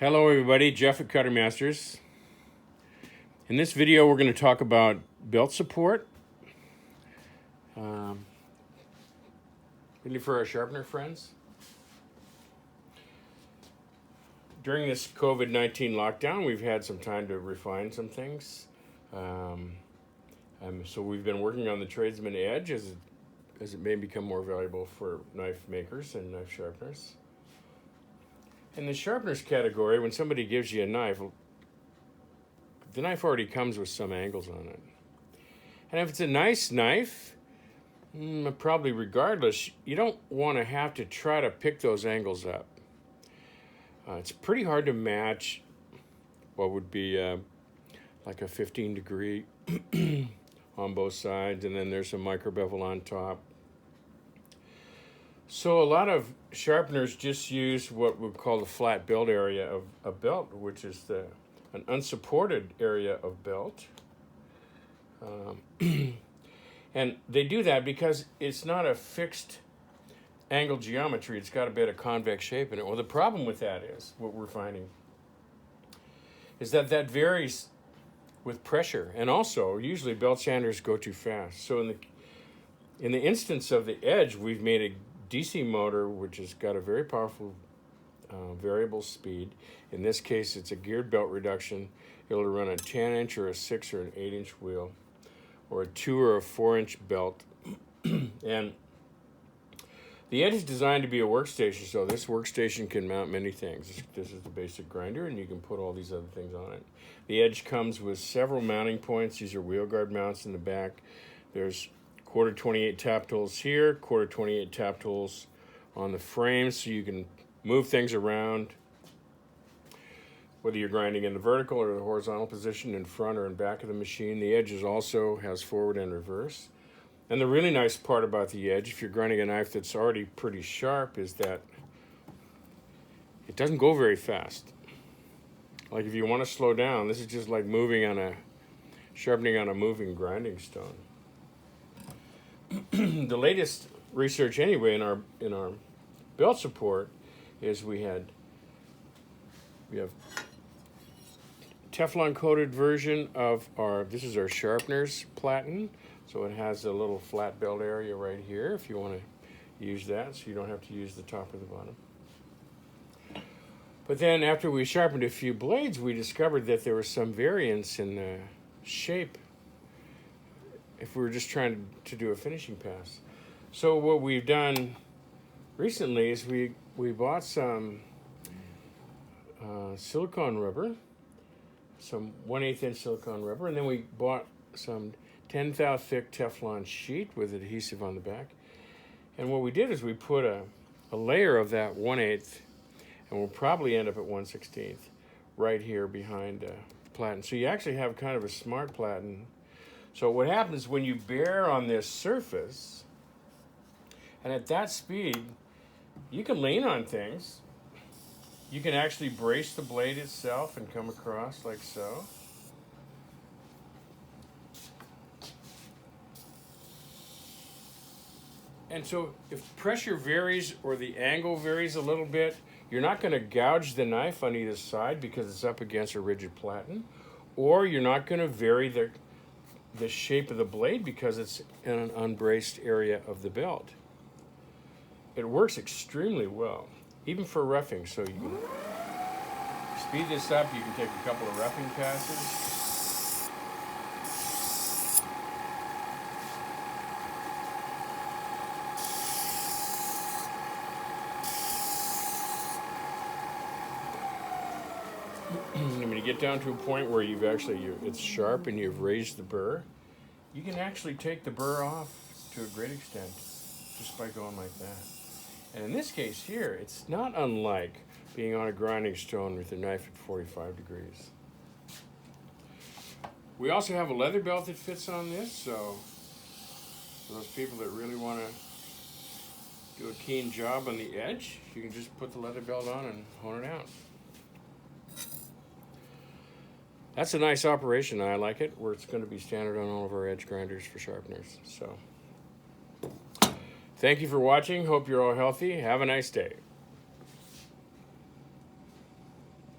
Hello everybody, Jeff at Cutter Masters. In this video we're going to talk about belt support. Really for our sharpener friends. During this COVID-19 lockdown we've had some time to refine some things. So we've been working on the Tradesman Edge as it may become more valuable for knife makers and knife sharpeners. In the sharpeners category, when somebody gives you a knife, the knife already comes with some angles on it. And if it's a nice knife, probably regardless, you don't want to have to try to pick those angles up. It's pretty hard to match what would be like a 15-degree on both sides, and then there's some micro bevel on top. So a lot of sharpeners just use what we call the flat belt area of a belt, which is an unsupported area of belt. And they do that because it's not a fixed angle geometry. It's got a bit of convex shape in it. Well, the problem with that is, what we're finding, is that varies with pressure. And also, usually belt sanders go too fast. So in the instance of the Edge, we've made a DC motor which has got a very powerful variable speed. In this case it's a geared belt reduction. It'll run a 10-inch or a 6 or an 8-inch wheel, or a 2 or a 4-inch belt. And the Edge is designed to be a workstation, so this workstation can mount many things. This is the basic grinder, and you can put all these other things on it. The Edge comes with several mounting points. These are wheel guard mounts in the back. There's quarter 28 tap tools here, quarter 28 tap tools on the frame, so you can move things around, whether you're grinding in the vertical or the horizontal position, in front or in back of the machine. The Edge also has forward and reverse. And the really nice part about the Edge, if you're grinding a knife that's already pretty sharp, is that it doesn't go very fast. Like if you want to slow down, this is just like sharpening on a moving grinding stone. The latest research anyway in our belt support is we have Teflon coated version of this is our sharpeners platen. So it has a little flat belt area right here if you want to use that, so you don't have to use the top or the bottom. But then after we sharpened a few blades, we discovered that there was some variance in the shape if we were just trying to do a finishing pass. So what we've done recently is we bought some silicone rubber, some 1/8 inch silicone rubber, and then we bought some 10 thou thick Teflon sheet with adhesive on the back. And what we did is we put a layer of that 1/8, and we'll probably end up at 1/16 right here behind the platen. So you actually have kind of a smart platen. So what happens when you bear on this surface, and at that speed, you can lean on things. You can actually brace the blade itself and come across like so. And so if pressure varies or the angle varies a little bit, you're not going to gouge the knife on either side because it's up against a rigid platen, or you're not going to vary the shape of the blade because it's in an unbraced area of the belt. It works extremely well, even for roughing. So you can speed this up. You can take a couple of roughing passes. And when you get down to a point where it's sharp and you've raised the burr, you can actually take the burr off to a great extent just by going like that. And in this case here, it's not unlike being on a grinding stone with a knife at 45 degrees. We also have a leather belt that fits on this, so for those people that really want to do a keen job on the Edge, you can just put the leather belt on and hone it out. That's a nice operation. I like it, where it's going to be standard on all of our Edge grinders for sharpeners. So, thank you for watching. Hope you're all healthy. Have a nice day.